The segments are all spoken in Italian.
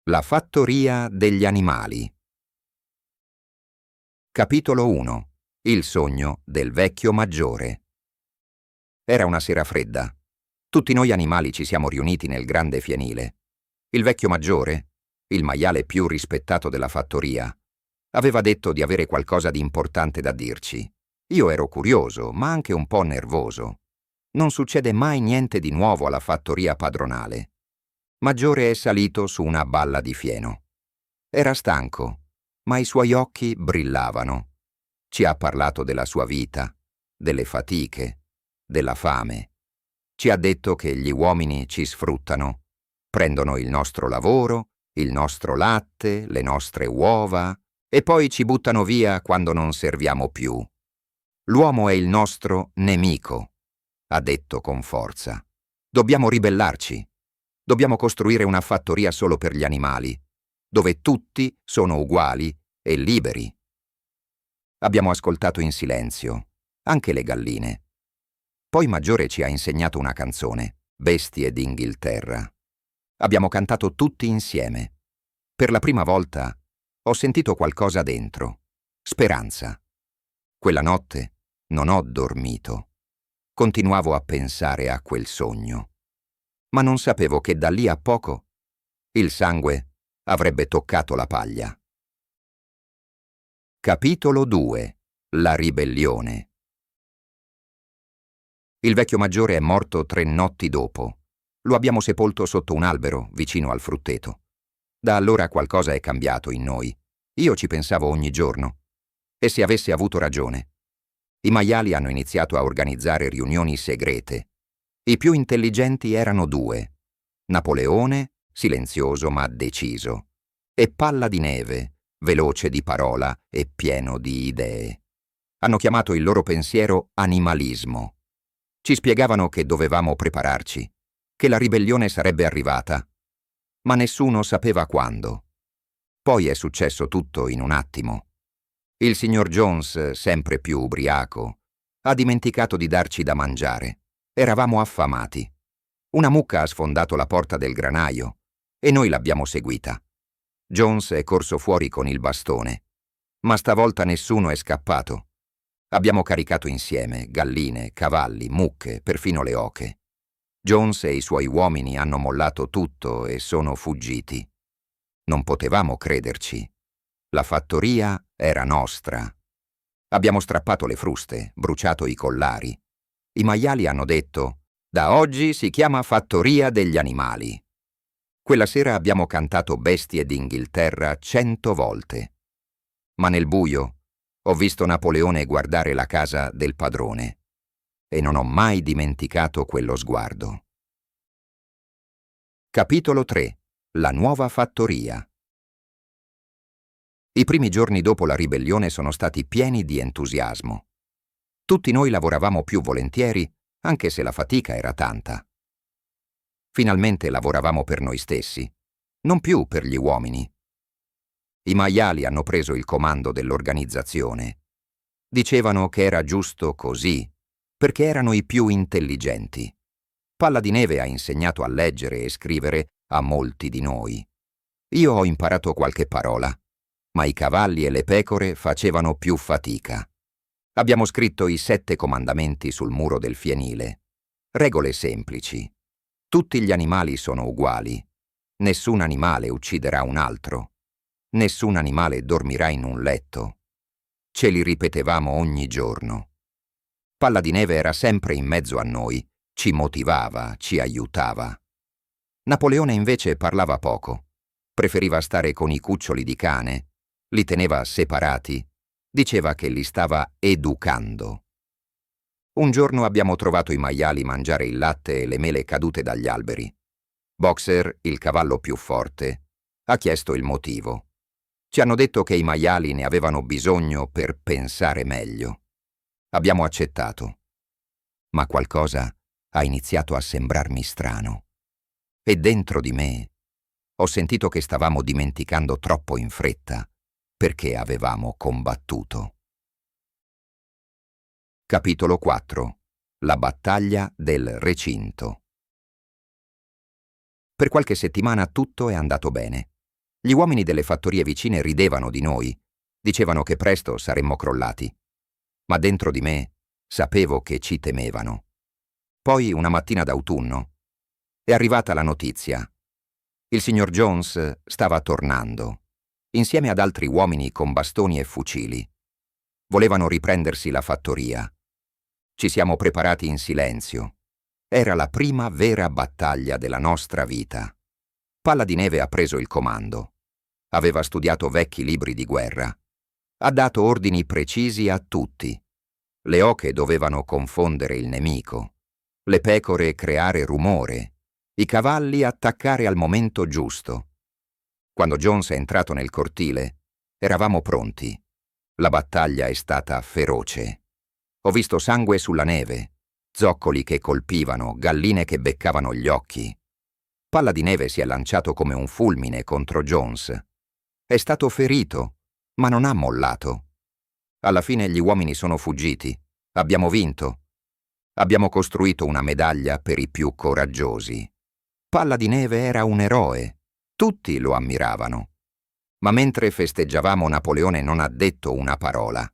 La fattoria degli animali. Capitolo 1. Il sogno del vecchio maggiore. Era una sera fredda. Tutti noi animali ci siamo riuniti nel grande fienile. Il vecchio maggiore, il maiale più rispettato della fattoria, aveva detto di avere qualcosa di importante da dirci. Io ero curioso, ma anche un po' nervoso. Non succede mai niente di nuovo alla fattoria padronale. Maggiore è salito su una balla di fieno. Era stanco, ma i suoi occhi brillavano. Ci ha parlato della sua vita, delle fatiche, della fame. Ci ha detto che gli uomini ci sfruttano, prendono il nostro lavoro, il nostro latte, le nostre uova e poi ci buttano via quando non serviamo più. L'uomo è il nostro nemico, ha detto con forza. Dobbiamo ribellarci. Dobbiamo costruire una fattoria solo per gli animali, dove tutti sono uguali e liberi. Abbiamo ascoltato in silenzio, anche le galline. Poi Maggiore ci ha insegnato una canzone, Bestie d'Inghilterra. Abbiamo cantato tutti insieme. Per la prima volta ho sentito qualcosa dentro, speranza. Quella notte non ho dormito. Continuavo a pensare a quel sogno. Ma non sapevo che da lì a poco il sangue avrebbe toccato la paglia. Capitolo 2. La ribellione. Il vecchio maggiore è morto 3 notti dopo. Lo abbiamo sepolto sotto un albero vicino al frutteto. Da allora qualcosa è cambiato in noi. Io ci pensavo ogni giorno. E se avesse avuto ragione. I maiali hanno iniziato a organizzare riunioni segrete. I più intelligenti erano 2. Napoleone, silenzioso ma deciso, e Palla di Neve, veloce di parola e pieno di idee. Hanno chiamato il loro pensiero animalismo. Ci spiegavano che dovevamo prepararci, che la ribellione sarebbe arrivata, ma nessuno sapeva quando. Poi è successo tutto in un attimo. Il signor Jones, sempre più ubriaco, ha dimenticato di darci da mangiare. Eravamo affamati. Una mucca ha sfondato la porta del granaio e noi l'abbiamo seguita. Jones è corso fuori con il bastone, ma stavolta nessuno è scappato. Abbiamo caricato insieme galline, cavalli, mucche, perfino le oche. Jones e i suoi uomini hanno mollato tutto e sono fuggiti. Non potevamo crederci. La fattoria era nostra. Abbiamo strappato le fruste, bruciato i collari. I maiali hanno detto: «Da oggi si chiama Fattoria degli Animali». Quella sera abbiamo cantato Bestie d'Inghilterra 100 volte. Ma nel buio ho visto Napoleone guardare la casa del padrone e non ho mai dimenticato quello sguardo. Capitolo 3. La nuova fattoria. I primi giorni dopo la ribellione sono stati pieni di entusiasmo. Tutti noi lavoravamo più volentieri, anche se la fatica era tanta. Finalmente lavoravamo per noi stessi, non più per gli uomini. I maiali hanno preso il comando dell'organizzazione. Dicevano che era giusto così, perché erano i più intelligenti. Palla di Neve ha insegnato a leggere e scrivere a molti di noi. Io ho imparato qualche parola, ma i cavalli e le pecore facevano più fatica. Abbiamo scritto i 7 comandamenti sul muro del fienile. Regole semplici. Tutti gli animali sono uguali. Nessun animale ucciderà un altro. Nessun animale dormirà in un letto. Ce li ripetevamo ogni giorno. Palla di Neve era sempre in mezzo a noi, ci motivava, ci aiutava. Napoleone invece parlava poco. Preferiva stare con i cuccioli di cane, li teneva separati, diceva che li stava educando. Un giorno abbiamo trovato i maiali mangiare il latte e le mele cadute dagli alberi. Boxer, il cavallo più forte, ha chiesto il motivo. Ci hanno detto che i maiali ne avevano bisogno per pensare meglio. Abbiamo accettato. Ma qualcosa ha iniziato a sembrarmi strano. E dentro di me ho sentito che stavamo dimenticando troppo in fretta, perché avevamo combattuto. Capitolo 4. La battaglia del recinto. Per qualche settimana tutto è andato bene. Gli uomini delle fattorie vicine ridevano di noi, dicevano che presto saremmo crollati. Ma dentro di me sapevo che ci temevano. Poi, una mattina d'autunno, è arrivata la notizia. Il signor Jones stava tornando, insieme ad altri uomini con bastoni e fucili. Volevano riprendersi la fattoria. Ci siamo preparati in silenzio. Era la prima vera battaglia della nostra vita. Palla di Neve ha preso il comando. Aveva studiato vecchi libri di guerra. Ha dato ordini precisi a tutti. Le oche dovevano confondere il nemico, le pecore creare rumore, i cavalli attaccare al momento giusto. Quando Jones è entrato nel cortile, eravamo pronti. La battaglia è stata feroce. Ho visto sangue sulla neve, zoccoli che colpivano, galline che beccavano gli occhi. Palla di Neve si è lanciato come un fulmine contro Jones. È stato ferito, ma non ha mollato. Alla fine gli uomini sono fuggiti. Abbiamo vinto. Abbiamo costruito una medaglia per i più coraggiosi. Palla di Neve era un eroe. Tutti lo ammiravano. Ma mentre festeggiavamo Napoleone non ha detto una parola.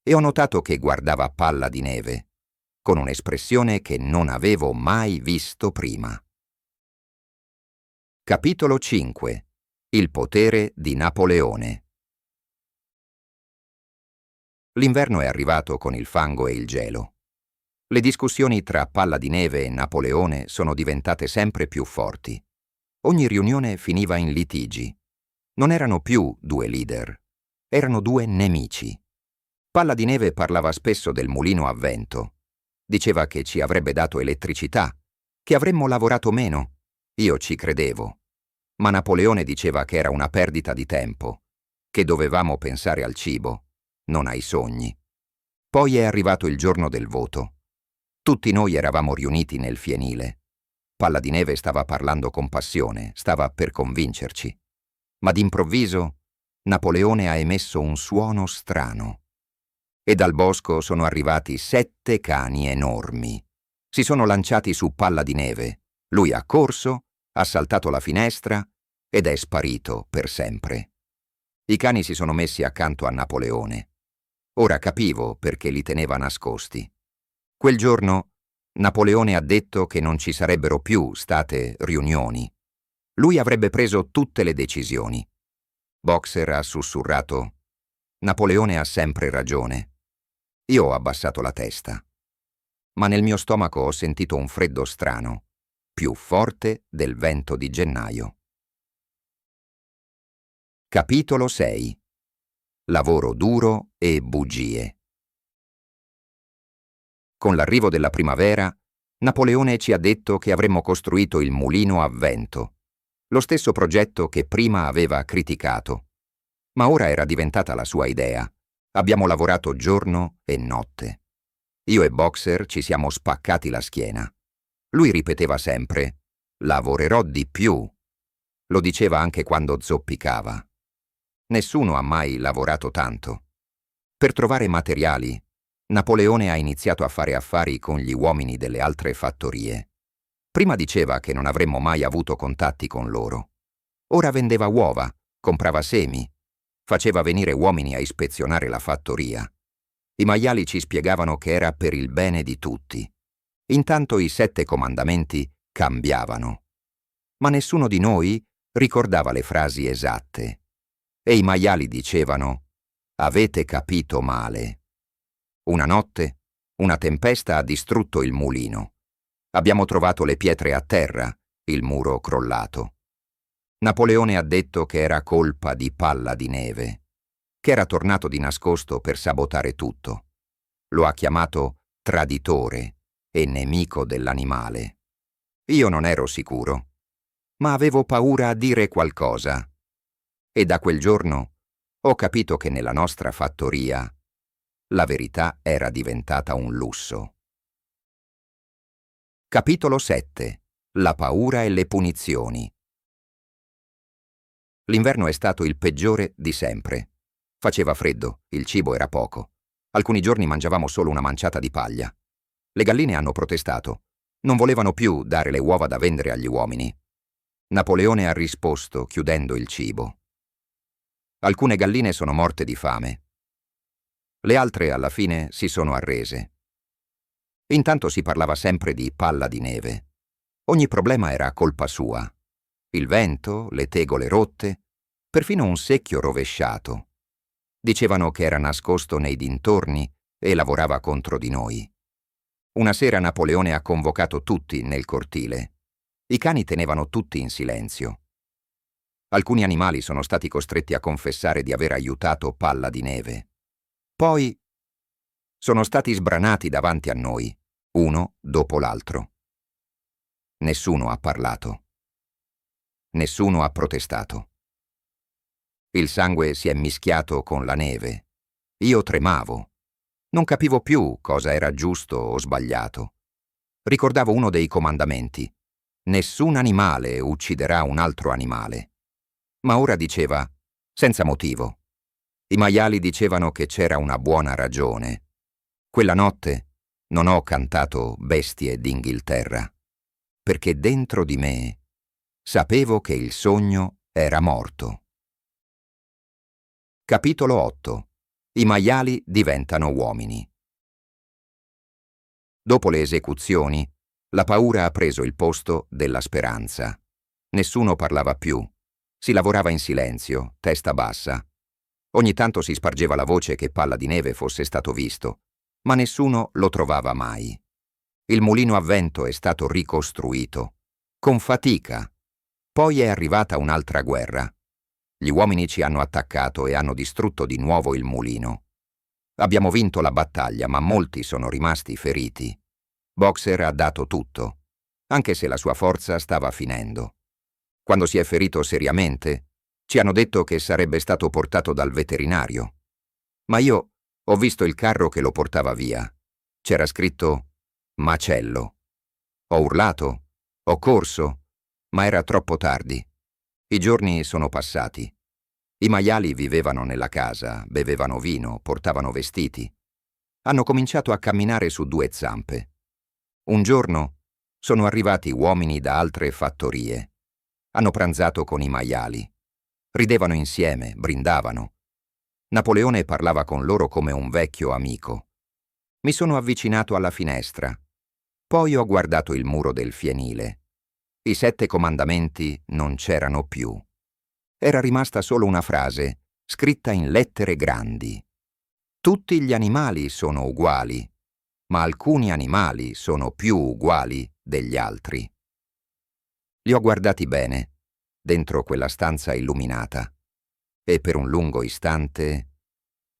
E ho notato che guardava Palla di Neve con un'espressione che non avevo mai visto prima. Capitolo 5. Il potere di Napoleone. L'inverno è arrivato con il fango e il gelo. Le discussioni tra Palla di Neve e Napoleone sono diventate sempre più forti. Ogni riunione finiva in litigi. Non erano più due leader, erano due nemici. Palla di Neve parlava spesso del mulino a vento. Diceva che ci avrebbe dato elettricità, che avremmo lavorato meno. Io ci credevo. Ma Napoleone diceva che era una perdita di tempo, che dovevamo pensare al cibo, non ai sogni. Poi è arrivato il giorno del voto. Tutti noi eravamo riuniti nel fienile. Palla di Neve stava parlando con passione, stava per convincerci. Ma d'improvviso Napoleone ha emesso un suono strano. E dal bosco sono arrivati 7 cani enormi. Si sono lanciati su Palla di Neve. Lui ha corso, ha saltato la finestra ed è sparito per sempre. I cani si sono messi accanto a Napoleone. Ora capivo perché li teneva nascosti. Quel giorno Napoleone ha detto che non ci sarebbero più state riunioni. Lui avrebbe preso tutte le decisioni. Boxer ha sussurrato: Napoleone ha sempre ragione. Io ho abbassato la testa. Ma nel mio stomaco ho sentito un freddo strano, più forte del vento di gennaio. Capitolo 6. Lavoro duro e bugie. Con l'arrivo della primavera, Napoleone ci ha detto che avremmo costruito il mulino a vento, lo stesso progetto che prima aveva criticato. Ma ora era diventata la sua idea. Abbiamo lavorato giorno e notte. Io e Boxer ci siamo spaccati la schiena. Lui ripeteva sempre: lavorerò di più. Lo diceva anche quando zoppicava. Nessuno ha mai lavorato tanto. Per trovare materiali, Napoleone ha iniziato a fare affari con gli uomini delle altre fattorie. Prima diceva che non avremmo mai avuto contatti con loro. Ora vendeva uova, comprava semi, faceva venire uomini a ispezionare la fattoria. I maiali ci spiegavano che era per il bene di tutti. Intanto i 7 comandamenti cambiavano. Ma nessuno di noi ricordava le frasi esatte. E i maiali dicevano: avete capito male. Una notte, una tempesta ha distrutto il mulino. Abbiamo trovato le pietre a terra, il muro crollato. Napoleone ha detto che era colpa di Palla di Neve, che era tornato di nascosto per sabotare tutto. Lo ha chiamato traditore e nemico dell'animale. Io non ero sicuro, ma avevo paura a dire qualcosa. E da quel giorno ho capito che nella nostra fattoria la verità era diventata un lusso. Capitolo 7. La paura e le punizioni. L'inverno è stato il peggiore di sempre. Faceva freddo, il cibo era poco. Alcuni giorni mangiavamo solo una manciata di paglia. Le galline hanno protestato. Non volevano più dare le uova da vendere agli uomini. Napoleone ha risposto chiudendo il cibo. Alcune galline sono morte di fame. Le altre alla fine si sono arrese. Intanto si parlava sempre di palla di neve. Ogni problema era colpa sua. Il vento, le tegole rotte, perfino un secchio rovesciato. Dicevano che era nascosto nei dintorni e lavorava contro di noi. Una sera Napoleone ha convocato tutti nel cortile. I cani tenevano tutti in silenzio. Alcuni animali sono stati costretti a confessare di aver aiutato Palla di Neve. Poi sono stati sbranati davanti a noi, uno dopo l'altro. Nessuno ha parlato. Nessuno ha protestato. Il sangue si è mischiato con la neve. Io tremavo. Non capivo più cosa era giusto o sbagliato. Ricordavo uno dei comandamenti. Nessun animale ucciderà un altro animale. Ma ora diceva, senza motivo. I maiali dicevano che c'era una buona ragione. Quella notte non ho cantato Bestie d'Inghilterra, perché dentro di me sapevo che il sogno era morto. Capitolo 8. I maiali diventano uomini. Dopo le esecuzioni, la paura ha preso il posto della speranza. Nessuno parlava più. Si lavorava in silenzio, testa bassa. Ogni tanto si spargeva la voce che Palla di Neve fosse stato visto, ma nessuno lo trovava mai. Il mulino a vento è stato ricostruito, con fatica. Poi è arrivata un'altra guerra. Gli uomini ci hanno attaccato e hanno distrutto di nuovo il mulino. Abbiamo vinto la battaglia, ma molti sono rimasti feriti. Boxer ha dato tutto, anche se la sua forza stava finendo. Quando si è ferito seriamente, ci hanno detto che sarebbe stato portato dal veterinario. Ma io ho visto il carro che lo portava via. C'era scritto macello. Ho urlato, ho corso, ma era troppo tardi. I giorni sono passati. I maiali vivevano nella casa, bevevano vino, portavano vestiti. Hanno cominciato a camminare su due zampe. Un giorno sono arrivati uomini da altre fattorie. Hanno pranzato con i maiali. Ridevano insieme, brindavano. Napoleone parlava con loro come un vecchio amico. Mi sono avvicinato alla finestra. Poi ho guardato il muro del fienile. I 7 comandamenti non c'erano più. Era rimasta solo una frase, scritta in lettere grandi. Tutti gli animali sono uguali, ma alcuni animali sono più uguali degli altri. Li ho guardati bene, dentro quella stanza illuminata, e per un lungo istante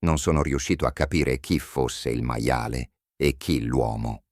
non sono riuscito a capire chi fosse il maiale e chi l'uomo.